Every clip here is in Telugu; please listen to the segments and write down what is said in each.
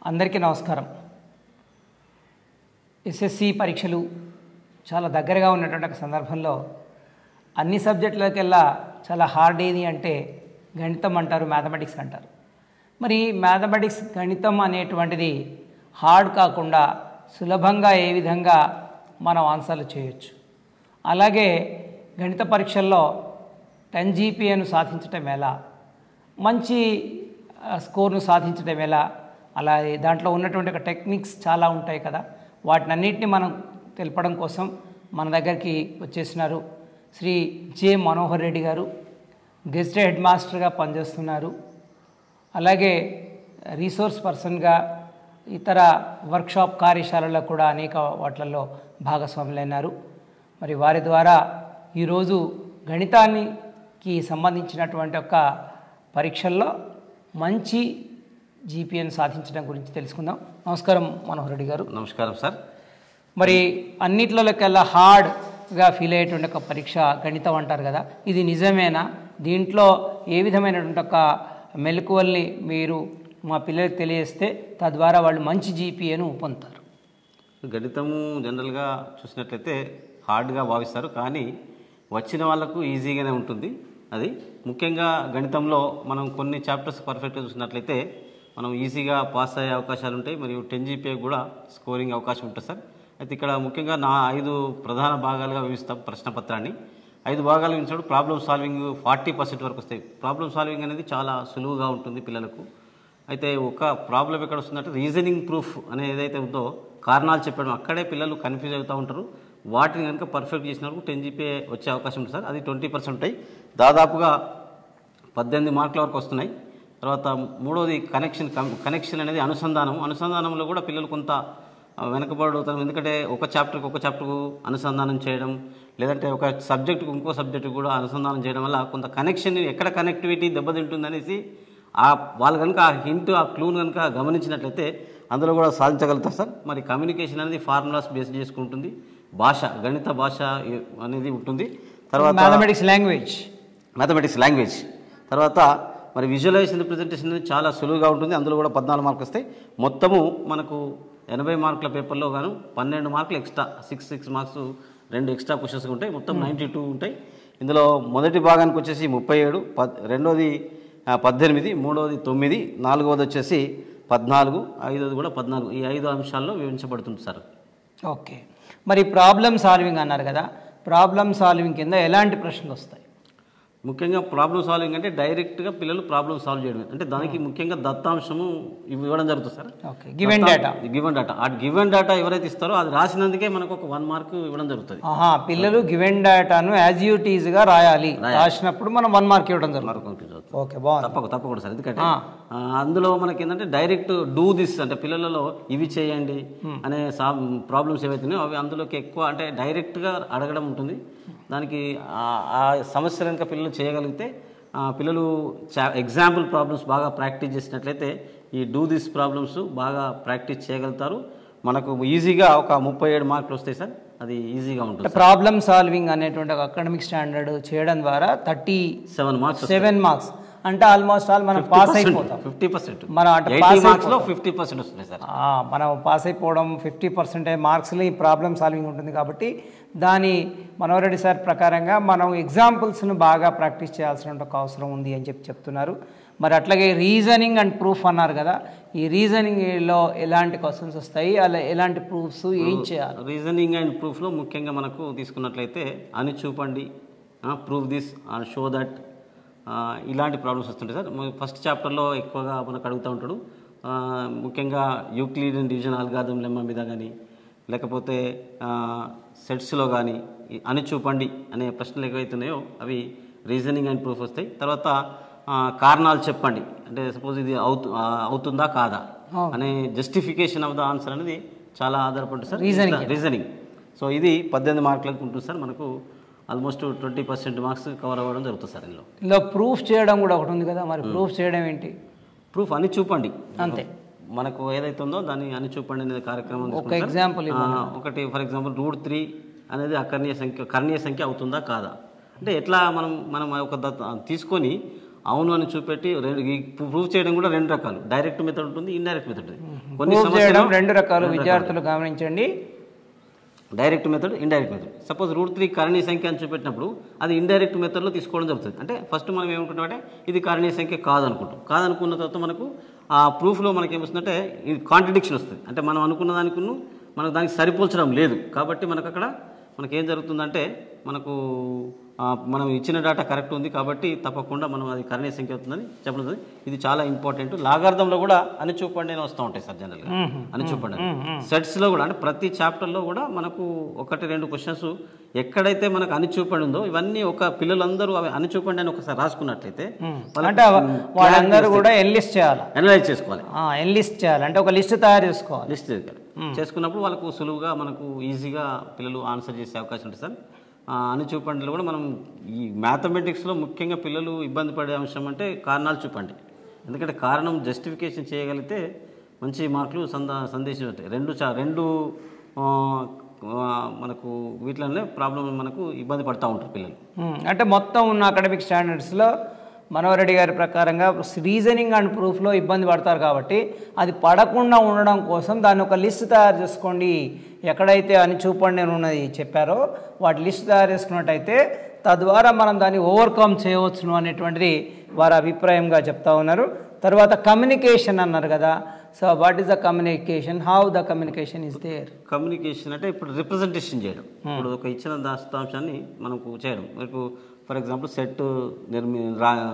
అందరికీ నమస్కారం. ఎస్ఎస్సి పరీక్షలు చాలా దగ్గరగా ఉన్నటువంటి ఒక సందర్భంలో అన్ని సబ్జెక్టులకెల్లా చాలా హార్డ్ ఏది అంటే గణితం అంటారు, మ్యాథమెటిక్స్ అంటారు. మరి మ్యాథమెటిక్స్ గణితం అనేటువంటిది హార్డ్ కాకుండా సులభంగా ఏ విధంగా మనం ఆన్సర్లు చేయొచ్చు, అలాగే గణిత పరీక్షల్లో 10 GPAను సాధించటం ఎలా, మంచి స్కోర్ను సాధించడం ఎలా, అలాగే దాంట్లో ఉన్నటువంటి ఒక టెక్నిక్స్ చాలా ఉంటాయి కదా, వాటినన్నిటిని మనం తెలపడం కోసం మన దగ్గరికి వచ్చేసినారు శ్రీ జె మనోహర్ రెడ్డి గారు. గెస్ట్ హెడ్ మాస్టర్గా పనిచేస్తున్నారు, అలాగే రీసోర్స్ పర్సన్గా ఇతర వర్క్షాప్ కార్యశాలలో కూడా అనేక వాటిల్లో భాగస్వాములైనారు. మరి వారి ద్వారా ఈరోజు గణితానికి సంబంధించినటువంటి ఒక పరీక్షల్లో మంచి GPAను సాధించడం గురించి తెలుసుకుందాం. నమస్కారం మనోహర్ రెడ్డి గారు. నమస్కారం సార్. మరి అన్నిట్లకల్లా హార్డ్గా ఫీల్ అయ్యేటువంటి ఒక పరీక్ష గణితం అంటారు కదా, ఇది నిజమేనా? దీంట్లో ఏ విధమైనటువంటి ఒక మెలకువల్ని మీరు మా పిల్లలకు తెలియజేస్తే తద్వారా వాళ్ళు మంచి GPAను పొందుతారు? గణితము జనరల్గా చూసినట్లయితే హార్డ్గా భావిస్తారు, కానీ వచ్చిన వాళ్ళకు ఈజీగానే ఉంటుంది. అది ముఖ్యంగా గణితంలో మనం కొన్ని చాప్టర్స్ పర్ఫెక్ట్గా చూసినట్లయితే మనం ఈజీగా పాస్ అయ్యే అవకాశాలు ఉంటాయి, మరియు 10 GPA కూడా స్కోరింగ్ అవకాశం ఉంటుంది సార్. అయితే ఇక్కడ ముఖ్యంగా 5 ప్రధాన భాగాలుగా విభజిస్తాం ప్రశ్నపత్రాన్ని. 5 భాగాలు విభజించినప్పుడు ప్రాబ్లమ్ సాల్వింగ్ 40% వరకు వస్తాయి. ప్రాబ్లమ్ సాల్వింగ్ అనేది చాలా సులువుగా ఉంటుంది పిల్లలకు. అయితే ఒక ప్రాబ్లం ఎక్కడ వస్తుందంటే రీజనింగ్ ప్రూఫ్ అనేది ఏదైతే ఉందో, కారణాలు చెప్పడం, అక్కడే పిల్లలు కన్ఫ్యూజ్ అవుతూ ఉంటారు. వాటిని కనుక పర్ఫెక్ట్ చేసినప్పుడు 10 GPA వచ్చే అవకాశం ఉంటుంది సార్. అది 20% ఉంటాయి, దాదాపుగా 18 మార్కుల వరకు వస్తున్నాయి. తర్వాత మూడోది కనెక్షన్ అనేది అనుసంధానంలో కూడా పిల్లలు కొంత వెనకబడుతారు. ఎందుకంటే ఒక చాప్టర్కు అనుసంధానం చేయడం, లేదంటే ఒక సబ్జెక్టుకు ఇంకో సబ్జెక్టుకు కూడా అనుసంధానం చేయడం వల్ల కొంత కనెక్షన్, ఎక్కడ కనెక్టివిటీ దెబ్బతింటుంది అనేసి వాళ్ళు కనుక ఆ హింట్, ఆ క్లూను కనుక గమనించినట్లయితే అందులో కూడా సాధించగలుగుతారు సార్. మరి కమ్యూనికేషన్ అనేది ఫార్ములాస్ బేస్ చేసుకుంటుంది, భాష, గణిత భాష అనేది ఉంటుంది. తర్వాత మ్యాథమెటిక్స్ లాంగ్వేజ్, తర్వాత మరి విజువలైజేషన్ రిప్రజెంటేషన్ అనేది చాలా సులువుగా ఉంటుంది. అందులో కూడా 14 మార్కులు వస్తాయి. మొత్తము మనకు 80 మార్కుల పేపర్లో గాను 12 మార్కులు ఎక్స్ట్రా, 6 మార్క్స్ 2 ఎక్స్ట్రా క్వశ్చన్స్ ఉంటాయి. మొత్తం 92 ఉంటాయి. ఇందులో మొదటి భాగానికి వచ్చేసి 37, రెండోది 18, మూడోది 9, నాలుగవది వచ్చేసి 14, ఐదోది కూడా 14. ఈ 5 అంశాల్లో వివరించబడుతుంది సార్. ఓకే, మరి ప్రాబ్లమ్ సాల్వింగ్ అన్నారు కదా, ప్రాబ్లమ్ సాల్వింగ్ కింద ఎలాంటి ప్రశ్నలు వస్తాయి? ముఖ్యంగా ప్రాబ్లమ్ సాల్వింగ్ అంటే డైరెక్ట్గా పిల్లలు ప్రాబ్లమ్ సాల్వ్ చేయడం, అంటే దానికి ముఖ్యంగా దత్తాంశము ఇవ్వడం జరుగుతుంది సార్. Okay, given data. ఆ గివెన్ డేటా ఎవరైతే ఇస్తారో అది రాసినందుకే మనకు ఒక 1 మార్క్ ఇవ్వడం జరుగుతుంది. పిల్లలు గివెన్ డేటాను యాజ్ ఇట్ ఈజ్ గా రాసినప్పుడు మనం 1 మార్క్ ఇవ్వడం జరుగుతుంది. ఓకే, బాగుంది. తప్పకుండా సార్. ఎందుకంటే అందులో మనకి ఏంటంటే డైరెక్ట్ డూ దిస్ అంటే పిల్లలలో ఇవి చేయండి అనే ప్రాబ్లమ్స్ ఏవైతున్నాయో అవి అందులోకి ఎక్కువ అంటే డైరెక్ట్గా అడగడం ఉంటుంది. దానికి ఆ సమస్య కనుక పిల్లలు చేయగలిగితే, పిల్లలు ఎగ్జాంపుల్ ప్రాబ్లమ్స్ బాగా ప్రాక్టీస్ చేసినట్లయితే ఈ డూ దిస్ ప్రాబ్లమ్స్ బాగా ప్రాక్టీస్ చేయగలుగుతారు. మనకు ఈజీగా ఒక 37 మార్కులు వస్తాయి సార్. అది ఈజీగా ఉంటుంది. ప్రాబ్లమ్ సాల్వింగ్ అనేటువంటి ఒక అకాడమిక్ స్టాండర్డ్ చేయడం ద్వారా 37 మార్క్స్ అంటే ఆల్మోస్ట్ ఆల్ మనం పాస్ అయిపోతాం. 50% మనం 80 మార్క్స్లో 50% వస్తుంది సార్. మనం పాస్ అయిపోవడం 50% మార్క్స్లో ఈ ప్రాబ్లమ్ సాల్వింగ్ ఉంటుంది. కాబట్టి దాని మనోహర్ రెడ్డి సార్ ప్రకారంగా మనం ఎగ్జాంపుల్స్ను బాగా ప్రాక్టీస్ చేయాల్సిన ఒక అవసరం ఉంది అని చెప్తున్నారు. మరి అట్లాగే రీజనింగ్ అండ్ ప్రూఫ్ అన్నారు కదా, ఈ రీజనింగ్లో ఎలాంటి క్వశ్చన్స్ వస్తాయి, అలా ఎలాంటి ప్రూఫ్స్ ఏం చేయాలి? రీజనింగ్ అండ్ ప్రూఫ్లో ముఖ్యంగా మనకు తీసుకున్నట్లయితే అని చూపండి, ప్రూవ్ దిస్, షో దట్, ఇలాంటి ప్రాబ్లమ్స్ వస్తుంటాయి సార్. ఫస్ట్ చాప్టర్లో ఎక్కువగా మనకు అడుగుతూ ఉంటాడు. ముఖ్యంగా యూక్లిడియన్ డివిజన్ అల్గారిథం లెమ్మా మీద కానీ, లేకపోతే సెట్స్లో కానీ అని చూపండి అనే ప్రశ్నలు ఏవైతున్నాయో అవి రీజనింగ్ అండ్ ప్రూఫ్ వస్తాయి. తర్వాత కారణాలు చెప్పండి అంటే సపోజ్ ఇది అవుతుందా కాదా అనే జస్టిఫికేషన్ ఆఫ్ ద ఆన్సర్ అనేది చాలా ఆధారపడుతుంది సార్ రీజనింగ్. సో ఇది 18 మార్కులకు ఉంటుంది సార్. మనకు ఆల్మోస్ట్ 20% మార్క్స్ కవర్ అవ్వడం జరుగుతుంది సార్. ఇందులో ప్రూఫ్ చేయడం కూడా ఒకటి ఉంది కదా, మరి ప్రూఫ్ చేయడం ఏంటి? ప్రూఫ్ అని చూపండి అంతే, మనకు ఏదైతే ఉందో దాన్ని అని చూపండి అనేది కార్యక్రమం. ఒక ఎగ్జాంపుల్ ఒకటి ఫర్ ఎగ్జాంపుల్ √3 అనేది కర్ణీయ సంఖ్య అవుతుందా కాదా అంటే ఎట్లా మనం ఒక తీసుకొని అవును అని చూపెట్టి ప్రూవ్ చేయడం కూడా రెండు రకాలు, డైరెక్ట్ మెథడ్ ఉంటుంది, ఇండైరెక్ట్ మెథడ్ ఉంటుంది. కొన్ని ప్రూవ్ చేయడం సమస్యలు రెండు రకాలు, విద్యార్థులు గమనించండి. Direct method, indirect method. Suppose √3 కరణీయ సంఖ్య అని చూపెట్టినప్పుడు అది ఇండైరెక్ట్ మెథడ్లో తీసుకోవడం జరుగుతుంది. అంటే ఫస్ట్ మనం ఏమనుకుంటామంటే ఇది కరణీయ సంఖ్య కాదనుకుంటాం. కాదనుకున్న తర్వాత మనకు ఆ ప్రూఫ్లో మనకి ఏమొస్తుందంటే ఇది కాంట్రడిక్షన్ వస్తుంది. అంటే మనం అనుకున్న దానికును మనకు దానికి సరిపోల్చడం లేదు. కాబట్టి మనకు అక్కడ మనకేం జరుగుతుందంటే మనకు మనం ఇచ్చిన డేటా కరెక్ట్ ఉంది కాబట్టి తప్పకుండా మనం అది కరణీయ సంఖ్య అవుతుందని చెప్పడం. ఇది చాలా ఇంపార్టెంట్. లాగార్థంలో కూడా అనిచూపండి అని వస్తూ ఉంటాయి సార్ జనరల్గా. అనిచూపండి సెట్స్లో కూడా, అంటే ప్రతి చాప్టర్లో కూడా మనకు 1-2 క్వశ్చన్స్ ఎక్కడైతే మనకు అనిచూపండి ఉందో ఇవన్నీ ఒక పిల్లలందరూ అవి అనిచూపండి అని ఒకసారి రాసుకున్నట్లయితే అంటే వాళ్ళందరూ కూడా ఎన్లిస్ట్ చేయాలి, అనలైజ్ చేసుకోవాలి. ఎన్లిస్ట్ చేయాలి అంటే ఒక లిస్ట్ తయారు చేసుకోవాలి. లిస్ట్ చేసుకున్నప్పుడు వాళ్ళకు సులువుగా మనకు ఈజీగా పిల్లలు ఆన్సర్ చేసే అవకాశం ఉంటుంది సార్. అని చూపండిలో కూడా మనం ఈ మ్యాథమెటిక్స్లో ముఖ్యంగా పిల్లలు ఇబ్బంది పడే అంశం అంటే కారణాలు చూపండి. ఎందుకంటే కారణం జస్టిఫికేషన్ చేయగలిగితే మంచి మార్కులు సందేశం ఉంటాయి. రెండు మనకు వీటిలోనే ప్రాబ్లం మనకు ఇబ్బంది పడుతూ ఉంటారు పిల్లలు. అంటే మొత్తం ఉన్న అకాడమిక్ స్టాండర్డ్స్లో మనోహరెడ్డి గారి ప్రకారంగా రీజనింగ్ అండ్ ప్రూఫ్లో ఇబ్బంది పడతారు కాబట్టి అది పడకుండా ఉండడం కోసం దాన్ని ఒక లిస్ట్ తయారు చేసుకోండి. ఎక్కడైతే అని చూపండి అని ఉన్నది చెప్పారో వాటి లిస్ట్ తయారు చేసుకున్నట్టయితే తద్వారా మనం దాన్ని ఓవర్కమ్ చేయవచ్చును అనేటువంటిది వారి అభిప్రాయంగా చెప్తా ఉన్నారు. తర్వాత కమ్యూనికేషన్ అన్నారు కదా, so what is the communication, how the communication is there? Communication అంటే ఇప్పుడు రిప్రజెంటేషన్ చేయడం, ఇప్పుడు ఒక ఇచ్చిన దస్తాంశాన్ని మనకు చేయడం. మనకు ఫర్ ఎగ్జాంపుల్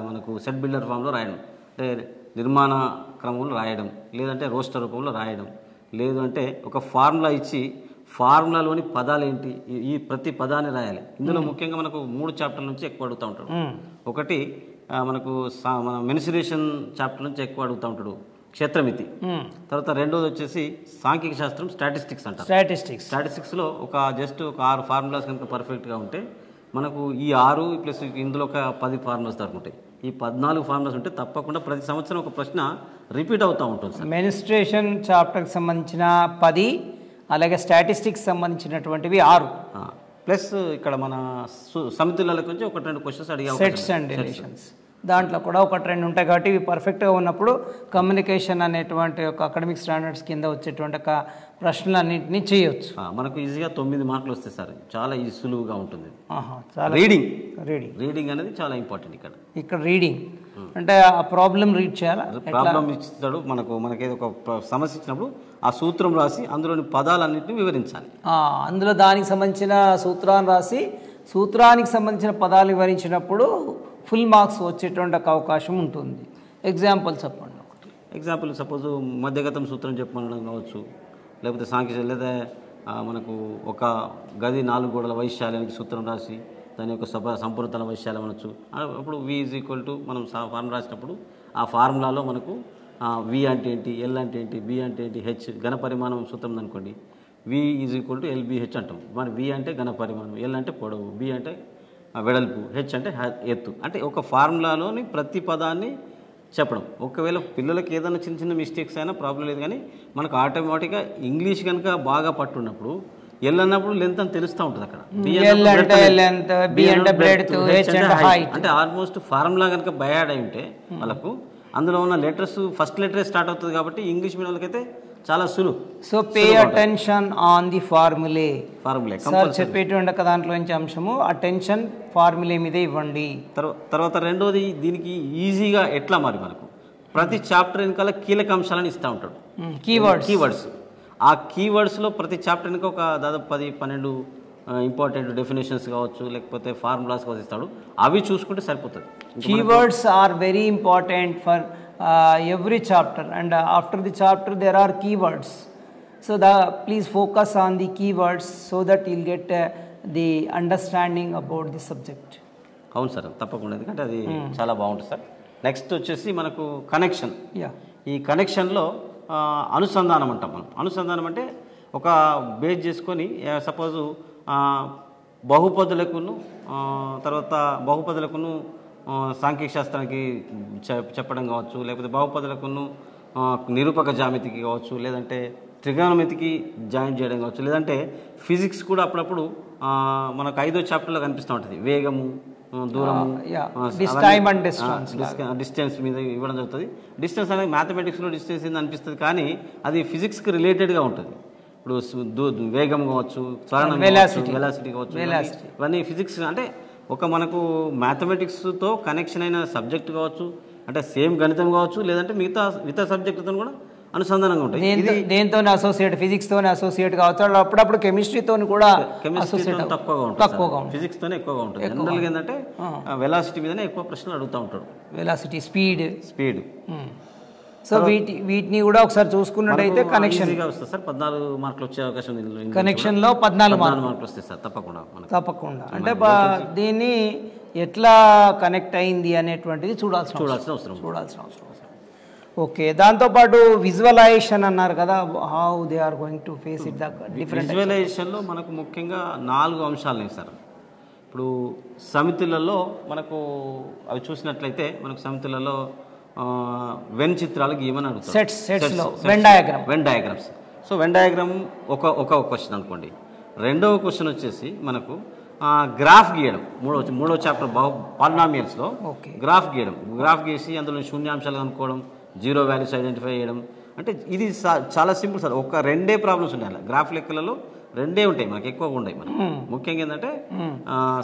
మనకు సెట్ బిల్డర్ ఫామ్లో రాయడం, అంటే నిర్మాణ క్రమంలో రాయడం, లేదంటే రోస్టర్ రూపంలో రాయడం, లేదు అంటే ఒక ఫార్ములా ఇచ్చి ఫార్ములాలోని పదాలు ఏంటి ఈ ప్రతి పదాన్ని రాయాలి. ఇందులో ముఖ్యంగా మనకు 3 చాప్టర్ల నుంచి ఎక్కువ అడుగుతూ ఉంటాడు. ఒకటి మనకు మన మెన్సురేషన్ చాప్టర్ నుంచి ఎక్కువ అడుగుతూ ఉంటాడు, క్షేత్రమితి. తర్వాత రెండోది వచ్చేసి సాంఖ్యక శాస్త్రం, స్టాటిస్టిక్స్ అంటారు. స్టాటిస్టిక్స్లో ఒక 6 ఫార్ములాస్ కనుక పర్ఫెక్ట్గా ఉంటే మనకు ఈ 6 ప్లస్ ఇందులో ఒక 10 ఫార్ములాస్ దాకా ఉంటాయి. ఈ 14 ఫార్ములాస్ ఉంటే తప్పకుండా ప్రతి సంవత్సరం ఒక ప్రశ్న రిపీట్ అవుతూ ఉంటుంది సార్. మెన్స్ట్రేషన్ చాప్టర్కి సంబంధించిన 10, అలాగే స్టాటిస్టిక్స్ సంబంధించినటువంటివి 6 ప్లస్ ఇక్కడ మన సమితుల గురించి 1-2 క్వశ్చన్స్ అడిగే సెట్స్ అండ్ రిలేషన్స్ దాంట్లో కూడా 1-2 ఉంటాయి. కాబట్టి ఇవి పర్ఫెక్ట్గా ఉన్నప్పుడు కమ్యూనికేషన్ అనేటువంటి ఒక అకాడమిక్ స్టాండర్డ్స్ కింద వచ్చేటువంటి ఒక ప్రశ్నలన్నింటినీ చేయొచ్చు. మనకు ఈజీగా 9 మార్కులు వస్తాయి సార్. చాలా సులువుగా ఉంటుంది. రీడింగ్ అనేది చాలా ఇంపార్టెంట్. ఇక్కడ రీడింగ్ అంటే ఆ ప్రాబ్లం రీడ్ చేయాలా, ప్రాబ్లం ఇస్తాడు మనకేదో ఒక సమస్య ఇచ్చినప్పుడు ఆ సూత్రం రాసి అందులోని పదాలన్నింటినీ వివరించాలి. అందులో దానికి సంబంధించిన సూత్రాన్ని రాసి సూత్రానికి సంబంధించిన పదాలు వివరించినప్పుడు ఫుల్ మార్క్స్ వచ్చేటువంటి ఒక అవకాశం ఉంటుంది. ఎగ్జాంపుల్ చెప్పండి. ఎగ్జాంపుల్ సపోజ్ మధ్యగతం సూత్రం చెప్పమనడం కావచ్చు, లేకపోతే సాంఖ్య, లేదా మనకు ఒక గది 4 గోడల వైశాల్యానికి సూత్రం రాసి దాని యొక్క సంపూర్ణతల వైశాల్యం అనొచ్చు. అప్పుడు V మనం ఫార్ములా రాసినప్పుడు ఆ ఫార్ములాలో మనకు V అంటే ఏంటి, L అంటే ఏంటి, B అంటే ఏంటి, H ఘన పరిమాణం సూత్రం అనుకోండి. V LBH అంటాం. మరి V అంటే ఘన పరిమాణం, L అంటే పొడవు, B అంటే వెడల్పు, H అంటే ఎత్తు. అంటే ఒక ఫార్ములాలోని ప్రతి పదాన్ని చెప్పడం. ఒకవేళ పిల్లలకి ఏదైనా చిన్న మిస్టేక్స్ అయినా ప్రాబ్లం లేదు, కానీ మనకు ఆటోమేటిక్గా ఇంగ్లీష్ కనుక బాగా పట్టున్నప్పుడు ఎల్ అన్నప్పుడు లెంత్ అని తెలుస్తూ ఉంటుంది. అక్కడ అంటే ఆల్మోస్ట్ ఫార్ములా కనుక బయాడ్ అయి ఉంటే వాళ్ళకు అందులో ఉన్న లెటర్స్ ఫస్ట్ లెటరే స్టార్ట్ అవుతుంది. కాబట్టి ఇంగ్లీష్ మీడియం వాళ్ళకైతే చాలా సులువు. So pay attention on the formulae చెప్పేటువంటి దాంట్లో నుంచి అంశము అటెన్షన్ ఫార్ములే మీదే ఇవ్వండి. తర్వాత రెండోది దీనికి ఈజీగా ఎట్లా మరి మనకు ప్రతి చాప్టర్ వెనకాల కీలక అంశాలను ఇస్తూ ఉంటాడు. కీవర్డ్స్ ఆ కీవర్డ్స్లో ప్రతి చాప్టర్ వెనుక ఒక దాదాపు 10-12 ఇంపార్టెంట్ డెఫినేషన్స్ కావచ్చు, లేకపోతే ఫార్ములాస్ కావచ్చు ఇస్తాడు. అవి చూసుకుంటే సరిపోతుంది. Keywords are very important for every chapter, and after the chapter there are keywords, so please focus on the keywords so that you'll get the understanding about the subject. అవును సార్, తప్పకుండా. ఎందుకంటే అది చాలా బాగుంటుంది సార్. నెక్స్ట్ వచ్చేసి మనకు కనెక్షన్. ఈ కనెక్షన్లో అనుసంధానం అంటాం మనం. అనుసంధానం అంటే ఒక బేస్ చేసుకొని సపోజు బహుపదులకును తర్వాత బహుపదులకును సాంఖ్యక శాస్త్రానికి చెప్పడం కావచ్చు, లేకపోతే బహుపదులకును నిరూపక జామితికి కావచ్చు, లేదంటే ట్రిగోనోమెట్రీకి జాయిన్ చేయడం కావచ్చు, లేదంటే ఫిజిక్స్ కూడా అప్పుడప్పుడు మనకు 5వ చాప్టర్లో కనిపిస్తూ ఉంటుంది. వేగము, దూరము, డిస్టెన్స్ మీద ఇవ్వడం జరుగుతుంది. డిస్టెన్స్ అనేది మ్యాథమెటిక్స్లో డిస్టెన్స్ ఏంది అనిపిస్తుంది, కానీ అది ఫిజిక్స్కి రిలేటెడ్గా ఉంటుంది. ఇప్పుడు వేగం కావచ్చు, త్వరణం, వెలాసిటీ కావచ్చు, ఇవన్నీ ఫిజిక్స్. అంటే ఒక మనకు మ్యాథమెటిక్స్తో కనెక్షన్ అయిన సబ్జెక్ట్ కావచ్చు, అంటే సేమ్ గణితం కావచ్చు, లేదంటే మిగతా సబ్జెక్టుతో కూడా అనుసంధానంగా ఉంటాయి. దేంతో అసోసియేట్, ఫిజిక్స్ తోనే అసోసియేట్ కావచ్చు, అప్పుడప్పుడు కెమిస్ట్రీతో కూడా తక్కువగా ఉంటుంది, ఫిజిక్స్ తోనే ఎక్కువగా ఉంటుంది. జనరల్గా ఏంటంటే వెలాసిటీ మీదనే ఎక్కువ ప్రశ్నలు అడుగుతూ ఉంటాడు, వెలాసిటీ, స్పీడ్. సో వీటిని కూడా ఒకసారి చూసుకున్నట్టయితే కనెక్షన్ వస్తుంది సార్. 14 మార్కులు వచ్చే అవకాశం ఉంది. కనెక్షన్ లో 14 మార్కులు వస్తాయి సార్ తప్పకుండా. అంటే దీన్ని ఎట్లా కనెక్ట్ అయింది అనేటువంటిది చూడాల్సిన అవసరం. ఓకే, దాంతోపాటు విజువలైజేషన్ అన్నారు కదా, how they are going to face it. Different విజువలైజేషన్లో మనకు ముఖ్యంగా 4 అంశాలు ఉన్నాయి సార్. ఇప్పుడు సమితులలో మనకు అవి చూసినట్లయితే మనకు సమితులలో వెన్ చిత్రాలు గీయమని అడుగుతారు, Venn diagrams. So Venn diagram ఒక క్వశ్చన్ అనుకోండి. రెండవ క్వశ్చన్ వచ్చేసి మనకు గ్రాఫ్ గీయడం. మూడో చాప్టర్ పాలినామియల్స్లో గ్రాఫ్ గీసి అందులో శూన్యాంశాలు కనుక్కోవడం, జీరో వాల్యూస్ ఐడెంటిఫై చేయడం. అంటే ఇది చాలా సింపుల్ సార్. ఒక 2 ప్రాబ్లమ్స్ ఉన్నాయి అలా. గ్రాఫ్ లెక్కలలో 2 ఉంటాయి, మనకు ఎక్కువగా ఉన్నాయి. మనకు ముఖ్యంగా ఏంటంటే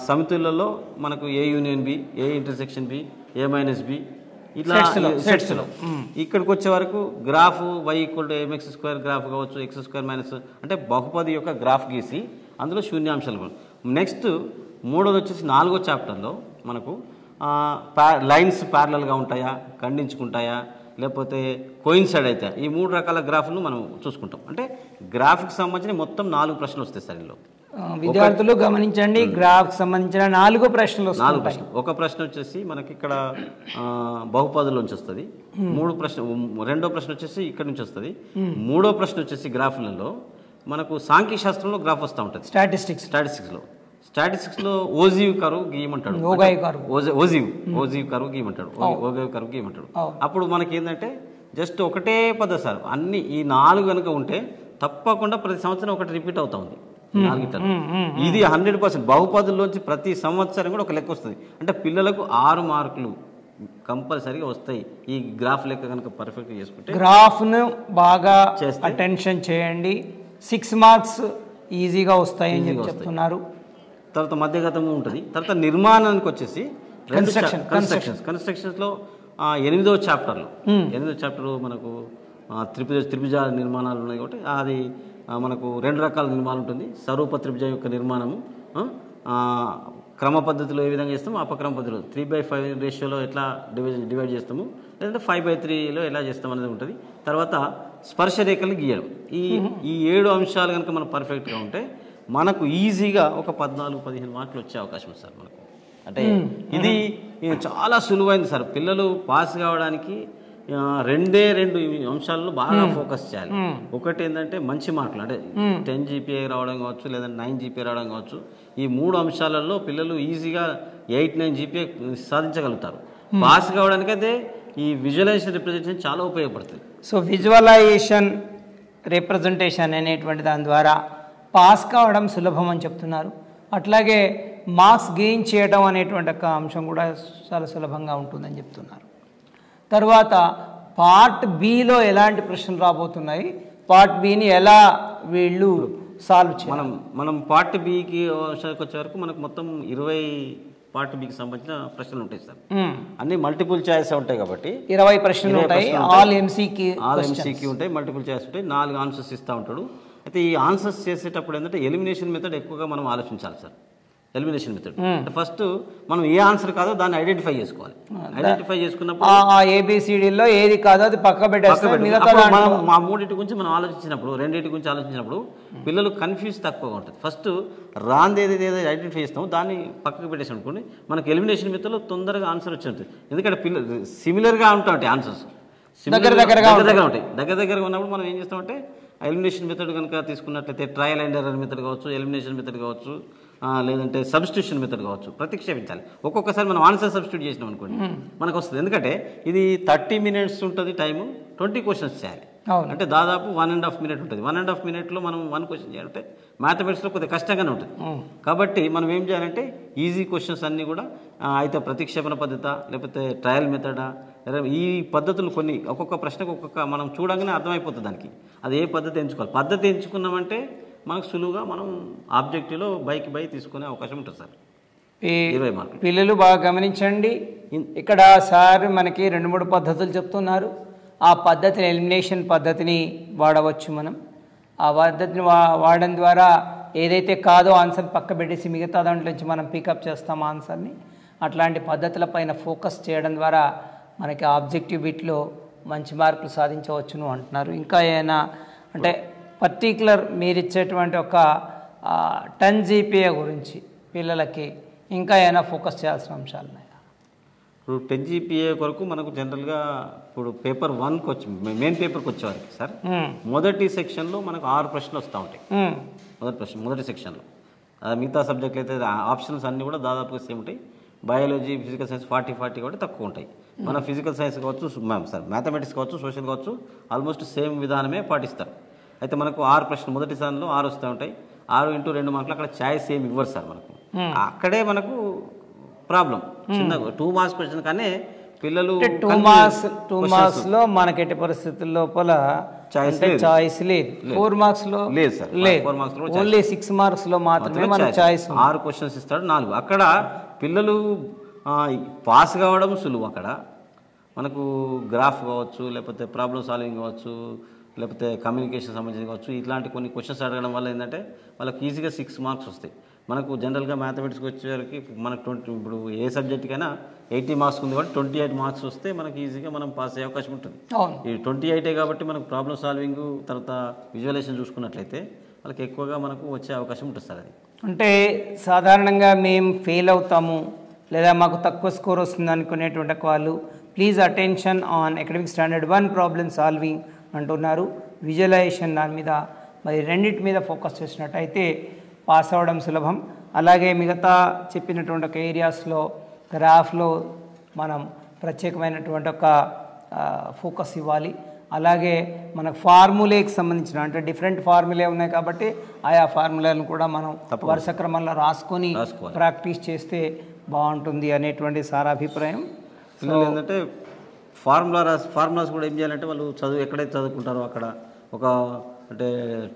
సమితులలో మనకు A union B, A intersection B, A minus B, ఇట్లా సెట్స్లో. ఇక్కడికి వచ్చే వరకు గ్రాఫ్ y = mx² గ్రాఫ్ కావచ్చు, x² మైనస్ అంటే బహుపది యొక్క గ్రాఫ్ గీసి అందులో శూన్యాంశాలు. నెక్స్ట్ మూడోది వచ్చేసి 4వ చాప్టర్లో మనకు లైన్స్ ప్యారలల్గా ఉంటాయా, ఖండించుకుంటాయా, లేకపోతే కోయిన్సైడ్ అయితే, ఈ 3 రకాల గ్రాఫ్లను మనం చూసుకుంటాం. అంటే గ్రాఫ్కి సంబంధించిన మొత్తం 4 ప్రశ్నలు వస్తాయి సార్ ఇందులో. విద్యార్థులు గమనించండి, గ్రాఫ్ సంబంధించిన 4 ప్రశ్నలు. ఒక ప్రశ్న వచ్చేసి మనకి ఇక్కడ బహుపదులోంచి వస్తుంది. రెండో ప్రశ్న వచ్చేసి ఇక్కడ నుంచి వస్తుంది. మూడో ప్రశ్న వచ్చేసి గ్రాఫ్లలో మనకు సాంఖ్య శాస్త్రంలో గ్రాఫ్ వస్తూ ఉంటుంది. స్టాటిస్టిక్స్లో ఓజీవ్ కరువు గీయమంటాడు, ఓజీవ్ కరువు గీయమంటాడు. అప్పుడు మనకి ఏంటంటే జస్ట్ ఒకటే పద్ధతి సార్. అన్ని ఈ 4 కనుక ఉంటే తప్పకుండా ప్రతి సంవత్సరం ఒకటి రిపీట్ అవుతా ఉంది. 4 ఇది 100% బహుపదుల్లోంచి ప్రతి సంవత్సరం కూడా ఒక లెక్క వస్తుంది. అంటే పిల్లలకు 6 మార్కులు కంపల్సరీగా వస్తాయి ఈ గ్రాఫ్ లెక్క కనుక పర్ఫెక్ట్ చేసుకుంటే. గ్రాఫ్ను బాగా అటెన్షన్ చేయండి, 6 మార్క్స్ ఈజీగా వస్తాయని చెప్తున్నారు. తర్వాత మధ్యగతము ఉంటుంది. తర్వాత నిర్మాణానికి వచ్చేసి కన్స్ట్రక్షన్స్లో 8వ చాప్టర్ మనకు త్రిభుజ నిర్మాణాలు ఉన్నాయి కాబట్టి అది మనకు 2 రకాల నిర్మాణం ఉంటుంది. స్వరూప త్రిభుజం యొక్క నిర్మాణము క్రమ పద్ధతిలో ఏ విధంగా చేస్తాము, అపక్రమ పద్ధతిలో 3/5 రేషియోలో ఎట్లా డివైడ్ చేస్తాము, లేదంటే 5/3లో ఎలా చేస్తాం అనేది ఉంటుంది. తర్వాత స్పర్శ రేఖలు గీయడం. ఈ 7 అంశాలు కనుక మనం పర్ఫెక్ట్గా ఉంటే మనకు ఈజీగా ఒక 14-15 మార్కులు వచ్చే అవకాశం ఉంది సార్ మనకు. అంటే ఇది చాలా సులువైంది సార్. పిల్లలు పాస్ కావడానికి 2 అంశాలను బాగా ఫోకస్ చేయాలి. ఒకటి ఏంటంటే మంచి మార్కులు, అంటే 10 GPA రావడం కావచ్చు, లేదంటే 9 GPA రావడం కావచ్చు. ఈ 3 అంశాలలో పిల్లలు ఈజీగా 8-9 GPA సాధించగలుగుతారు. పాస్ కావడానికి అయితే ఈ విజువలైజేషన్ రిప్రజెంటేషన్ చాలా ఉపయోగపడుతుంది. సో విజువలైజేషన్ రిప్రజెంటేషన్ అనేటువంటి దాని ద్వారా పాస్ కావడం సులభం అని చెప్తున్నారు. అట్లాగే మార్క్స్ గెయిన్ చేయడం అనేటువంటి ఒక అంశం కూడా చాలా సులభంగా ఉంటుందని చెప్తున్నారు. తర్వాత పార్ట్ బిలో ఎలాంటి ప్రశ్నలు రాబోతున్నాయి, పార్ట్ బిని ఎలా వీళ్ళు సాల్వ్ చేయాలి? మనం పార్ట్ బికి వచ్చే వరకు మనకు మొత్తం 20 పార్ట్ బికి సంబంధించిన ప్రశ్నలు ఉంటాయి సార్. అన్ని మల్టిపుల్ చాయిస్ ఉంటాయి కాబట్టి 20 ప్రశ్నలు ఉంటాయి. ఆల్ ఎంసీక్యూ ఉంటాయి, మల్టిపుల్ చాయిస్ ఉంటాయి. 4 ఆన్సర్స్ ఇస్తూ ఉంటాడు. అయితే ఈ ఆన్సర్స్ చేసేటప్పుడు ఏంటంటే ఎలిమినేషన్ మెథడ్ ఎక్కువగా మనం ఆలోచించాలి సార్. ఎలిమినేషన్ మెథడ్ ఫస్ట్ మనం ఏ ఆన్సర్ కాదో దాన్ని ఐడెంటిఫై చేసుకోవాలి. ఐడెంటిఫై చేసుకున్నప్పుడు ABCDలో ఏది కాదో అది పక్క పెట్టేస్తాం. మనం మా 3 గురించి మనం ఆలోచించినప్పుడు, 2 గురించి ఆలోచించినప్పుడు పిల్లలు కన్ఫ్యూజ్ తక్కువగా ఉంటుంది. ఫస్ట్ రాంది ఏదైతే ఐడెంటిఫై చేస్తామో దాన్ని పక్కకు పెట్టేసి అనుకోండి, మనకు ఎలిమినేషన్ మెథడ్లో తొందరగా ఆన్సర్ వచ్చి ఉంటుంది. ఎందుకంటే పిల్లలు సిమిలర్గా ఉంటాయి, ఆన్సర్స్ దగ్గరగా ఉంటాయి. దగ్గరగా ఉన్నప్పుడు మనం ఏం చేస్తామంటే ఎలిమినేషన్ మెథడ్ కనుక తీసుకున్నట్లయితే ట్రయల్ అండ్ ఎర్రర్ మెథడ్ కావచ్చు, ఎలిమినేషన్ మెథడ్ కావచ్చు, లేదంటే సబ్స్టిట్యూషన్ మెథడ్ కావచ్చు, ప్రతిక్షేపించాలి. ఒక్కొక్కసారి మనం ఆన్సర్ సబ్స్టిట్యూట్ చేసినాం అనుకోండి మనకు వస్తుంది. ఎందుకంటే ఇది 30 minutes ఉంటుంది టైము, 20 క్వశ్చన్స్ చేయాలి. అవును. అంటే దాదాపు 1.5 మినిట్ ఉంటుంది. 1.5 మినిట్లో మనం 1 క్వశ్చన్ చేయాలంటే మ్యాథమెటిక్స్లో కొద్దిగా కష్టంగానే ఉంటుంది. కాబట్టి మనం ఏం చేయాలంటే ఈజీ క్వశ్చన్స్ అన్నీ కూడా అయితే ప్రతిక్షేపణ పద్ధత లేకపోతే ట్రయల్ మెథడా, ఈ పద్ధతులు కొన్ని ఒక్కొక్క ప్రశ్నకు ఒక్కొక్క మనం చూడంగానే అర్థమైపోతుంది దానికి అది ఏ పద్ధతి ఎంచుకోవాలి. పద్ధతి ఎంచుకున్నామంటే మనకు సులువుగా మనం ఆబ్జెక్టివ్లో బై తీసుకునే అవకాశం ఉంటుంది సార్. 20 మార్కులు. పిల్లలు బాగా గమనించండి, ఇక్కడ సార్ మనకి 2-3 పద్ధతులు చెప్తున్నారు. ఆ పద్ధతిని ఎలిమినేషన్ పద్ధతిని వాడవచ్చు. మనం ఆ పద్ధతిని వాడడం ద్వారా ఏదైతే కాదో ఆన్సర్ పక్క పెట్టేసి మిగతా దాంట్లో నుంచి మనం పికప్ చేస్తాం ఆన్సర్ని. అట్లాంటి పద్ధతులపైన ఫోకస్ చేయడం ద్వారా మనకి ఆబ్జెక్టివ్ బిట్లో మంచి మార్కులు సాధించవచ్చును అంటున్నారు. ఇంకా ఏమైనా అంటే పర్టికులర్ మీరు ఇచ్చేటువంటి ఒక 10 GPA గురించి పిల్లలకి ఇంకా ఏమైనా ఫోకస్ చేయాల్సిన అంశాలు ఉన్నాయా? ఇప్పుడు 10 GPA కొరకు మనకు జనరల్గా ఇప్పుడు పేపర్ 1కి వచ్చి మెయిన్ పేపర్కి వచ్చేవారికి సార్ మొదటి సెక్షన్లో మనకు 6 ప్రశ్నలు వస్తూ ఉంటాయి. మొదటి సెక్షన్లో మిగతా సబ్జెక్టులు అయితే ఆప్షన్స్ అన్నీ కూడా దాదాపుగా సేమ్ ఉంటాయి. బయాలజీ, ఫిజికల్ సైన్స్ 40 కాబట్టి తక్కువ ఉంటాయి. మన ఫిజికల్ సైన్స్ కావచ్చు, సార్ మ్యాథమెటిక్స్ కావచ్చు, సోషల్ కావచ్చు ఆల్మోస్ట్ సేమ్ విధానమే పాటిస్తారు. అయితే మనకు 6 ప్రశ్నలు మొదటి స్థానంలో 6 వస్తూ ఉంటాయి. 6 × 2 మార్కులు అక్కడ ఛాయిస్ ఏమి ఇవ్వరు సార్ మనకు. అక్కడే మనకు ప్రాబ్లం చిన్నగా 2 మార్క్స్ క్వశ్చన్ కానీ పిల్లలు 2 మార్క్స్లో మనకి ఎట్టి పరిస్థితుల లోపల చాయిస్ లేదు. 4 మార్క్స్లో లేదు సార్. 4 మార్క్స్లో ఓన్లీ 6 మార్క్స్లో మాత్రమే మనకు చాయిస్. 6 క్వశ్చన్స్ ఇస్తాడు, 4 అక్కడ పిల్లలు పాస్ కావడం సులువు. అక్కడ మనకు గ్రాఫ్ కావచ్చు, లేకపోతే ప్రాబ్లమ్ సాల్వింగ్ కావచ్చు, లేకపోతే కమ్యూనికేషన్ సంబంధించి కావచ్చు, ఇట్లాంటి కొన్ని క్వశ్చన్స్ అడగడం వల్ల ఏంటంటే వాళ్ళకి ఈజీగా 6 మార్క్స్ వస్తాయి. మనకు జనరల్గా మ్యాథమెటిక్స్కి వచ్చేసరికి మనకు ఇప్పుడు ఏ సబ్జెక్ట్కైనా 80 మార్క్స్ ఉంది కాబట్టి 28 మార్క్స్ వస్తే మనకి ఈజీగా మనం పాస్ అయ్యే అవకాశం ఉంటుంది. ఈ 28 కాబట్టి మనకు ప్రాబ్లమ్ సాల్వింగ్ తర్వాత విజువలైజేషన్ చూసుకున్నట్లయితే వాళ్ళకి ఎక్కువగా మనకు వచ్చే అవకాశం ఉంటుంది సార్. అది అంటే సాధారణంగా మేము ఫెయిల్ అవుతాము లేదా మాకు తక్కువ స్కోర్ వస్తుంది అనుకునేటువంటి వాళ్ళు please attention on academic standard 1 problem solving అంటున్నారు. విజువలైజేషన్ దాని మీద మరి రెండింటి మీద ఫోకస్ చేసినట్టయితే పాస్ అవ్వడం సులభం. అలాగే మిగతా చెప్పినటువంటి ఒక ఏరియాస్లో గ్రాఫ్లో మనం ప్రత్యేకమైనటువంటి ఒక ఫోకస్ ఇవ్వాలి. అలాగే మనకు ఫార్ములేకి సంబంధించిన అంటే డిఫరెంట్ ఫార్ములే ఉన్నాయి కాబట్టి ఆయా ఫార్ములాలను కూడా మనం వరుస క్రమంలో రాసుకొని ప్రాక్టీస్ చేస్తే బాగుంటుంది అనేటువంటి సారాభిప్రాయం. పిల్లలు ఏంటంటే ఫార్ములాస్ కూడా ఏం చేయాలంటే వాళ్ళు ఎక్కడైతే చదువుకుంటారో అక్కడ ఒక అంటే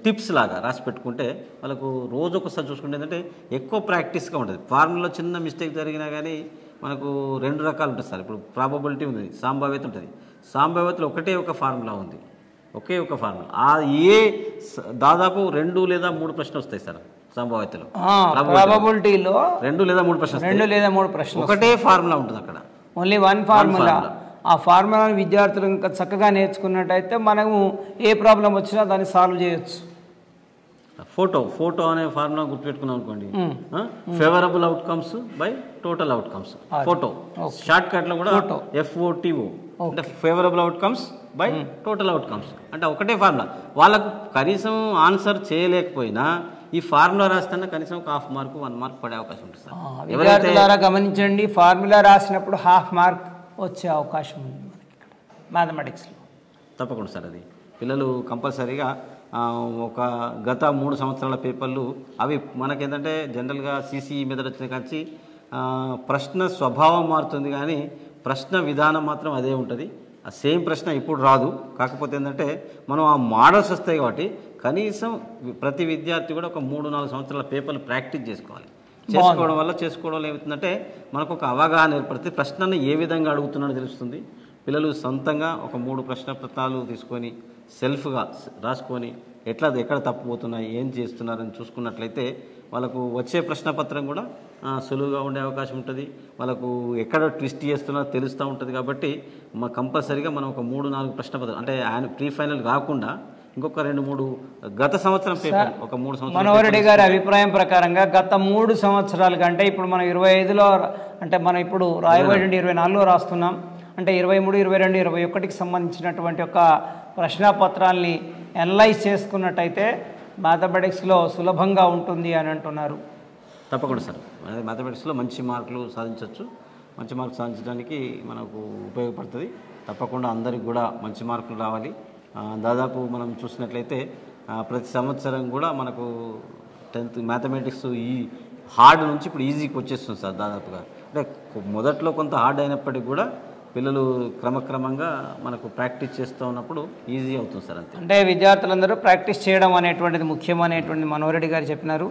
టిప్స్ లాగా రాసి పెట్టుకుంటే వాళ్ళకు రోజు ఒకసారి చూసుకుంటే ఏంటంటే ఎక్కువ ప్రాక్టీస్గా ఉంటుంది. ఫార్ములాలో చిన్న మిస్టేక్ జరిగినా కానీ మనకు 2 రకాలు ఉంటుంది సార్. ఇప్పుడు ప్రాబబిలిటీ ఉంది, సంభావ్యత ఉంటుంది. సంభావ్యతలో ఒక ఫార్ములా ఉంది, ఒకే ఒక ఫార్ములా. దాదాపు 2 లేదా 3 ప్రశ్నలు వస్తాయి సార్ సంభావ్యతలో. ప్రాబబిలిటీలో 2 లేదా 3 ప్రశ్నలు ఒకటే ఫార్ములా ఉంటుంది అక్కడ, ఓన్లీ 1 ఫార్ములా. ఆ ఫార్ములాను విద్యార్థులు ఇంకా చక్కగా నేర్చుకున్నట్టయితే మనము ఏ ప్రాబ్లం వచ్చినా దాన్ని సాల్వ్ చేయొచ్చు. ఫోటో అనే ఫార్ములా గుర్తుపెట్టుకున్నాం అనుకోండి, favourable outcomes by total outcomes. Photo short కట్లో కూడా FOTO అంటే favourable outcomes by total outcomes అంటే ఒకటే ఫార్ములా. వాళ్ళకు కనీసం ఆన్సర్ చేయలేకపోయినా ఈ ఫార్ములా రాస్తున్నా కనీసం ఒక 1/2 మార్కు 1 మార్క్ పడే అవకాశం ఉంటుంది సార్. విద్యార్థులారా గమనించండి, ఫార్ములా రాసినప్పుడు 1/2 మార్క్ వచ్చే అవకాశం ఉంది మనకి ఇక్కడ మ్యాథమెటిక్స్లో. తప్పకుండా సార్. అది పిల్లలు కంపల్సరీగా ఒక గత 3 సంవత్సరాల పేపర్లు అవి మనకేంటంటే జనరల్గా CCE మీద వచ్చిన కాంచి ప్రశ్న స్వభావం మారుతుంది కానీ ప్రశ్న విధానం మాత్రం అదే ఉంటుంది. ఆ సేమ్ ప్రశ్న ఇప్పుడు రాదు. కాకపోతే ఏంటంటే మనం ఆ మోడల్స్ వస్తాయి కాబట్టి కనీసం ప్రతి విద్యార్థి కూడా ఒక 3-4 సంవత్సరాల పేపర్లు ప్రాక్టీస్ చేసుకోవడం వల్ల ఏమవుతుందంటే మనకు ఒక అవగాహన ఏర్పడుతుంది. ప్రశ్నను ఏ విధంగా అడుగుతున్నాడో తెలుస్తుంది. పిల్లలు సొంతంగా ఒక 3 ప్రశ్న పత్రాలు తీసుకొని సెల్ఫ్గా రాసుకొని ఎక్కడ తప్పుపోతున్నాయి, ఏం చేస్తున్నారని చూసుకున్నట్లయితే వాళ్ళకు వచ్చే ప్రశ్నపత్రం కూడా సులువుగా ఉండే అవకాశం ఉంటుంది. వాళ్ళకు ఎక్కడ ట్విస్ట్ చేస్తున్నారో తెలుస్తూ ఉంటుంది. కాబట్టి కంపల్సరీగా మనం ఒక 3-4 ప్రశ్నపత్రం అంటే ఆయన ప్రీ ఫైనల్ కాకుండా ఇంకొక 2-3 గత సంవత్సరం పేపర్ ఒక 3 సంవత్సరాలు. మనోహరెడ్డి గారి అభిప్రాయం ప్రకారంగా గత 3 సంవత్సరాల కంటే ఇప్పుడు మనం 25లో అంటే మనం ఇప్పుడు రాయబోయే 24లో రాస్తున్నాం అంటే 23, 22, 21కి సంబంధించినటువంటి ఒక ప్రశ్నపత్రాల్ని అనలైజ్ చేసుకున్నట్టయితే మ్యాథమెటిక్స్లో సులభంగా ఉంటుంది అని అంటున్నారు. తప్పకుండా సార్, మ్యాథమెటిక్స్లో మంచి మార్కులు సాధించవచ్చు. మంచి మార్కులు సాధించడానికి మనకు ఉపయోగపడుతుంది. తప్పకుండా అందరికి కూడా మంచి మార్కులు రావాలి. దాదాపు మనం చూసినట్లయితే ప్రతి సంవత్సరం కూడా మనకు 10th మ్యాథమెటిక్స్ ఈ హార్డ్ నుంచి ఇప్పుడు ఈజీకి వచ్చేస్తుంది సార్. దాదాపుగా అంటే మొదట్లో కొంత హార్డ్ అయినప్పటికీ కూడా పిల్లలు క్రమక్రమంగా మనకు ప్రాక్టీస్ చేస్తూ ఉన్నప్పుడు ఈజీ అవుతుంది సార్. అంతే. అంటే విద్యార్థులందరూ ప్రాక్టీస్ చేయడం అనేటువంటిది ముఖ్యమనేటువంటి మనోహర్ రెడ్డి గారు చెప్పినారు.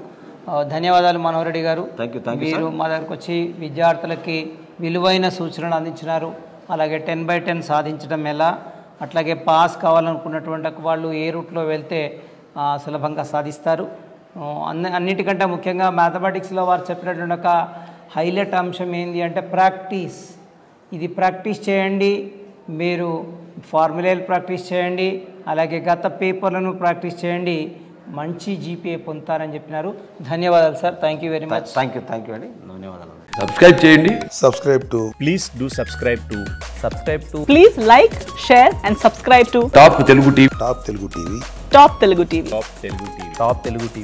ధన్యవాదాలు మనోహర్ రెడ్డి గారు. Thank you. మీరు మా దగ్గరకు వచ్చి విద్యార్థులకి విలువైన సూచనలు అందించినారు. అలాగే 10/10 సాధించడం ఎలా, అట్లాగే పాస్ కావాలనుకున్నటువంటి వాళ్ళు ఏ రూట్లో వెళ్తే సులభంగా సాధిస్తారు. అన్నిటికంటే ముఖ్యంగా మ్యాథమెటిక్స్లో వారు చెప్పినటువంటి ఒక హైలైట్ అంశం ఏంటి అంటే ప్రాక్టీస్. ఇది ప్రాక్టీస్ చేయండి, మీరు ఫార్ములాలు ప్రాక్టీస్ చేయండి, అలాగే గత పేపర్లను ప్రాక్టీస్ చేయండి, మంచి జీపీఏ పొందుతారని చెప్పినారు. ధన్యవాదాలు sir. Thank you very much. Thank you అండి. ధన్యవాదాలు. సబ్స్క్రైబ్ చేయండి. Please do subscribe to. Please like, share and subscribe to top Telugu TV. Top Telugu TV. Top Telugu TV.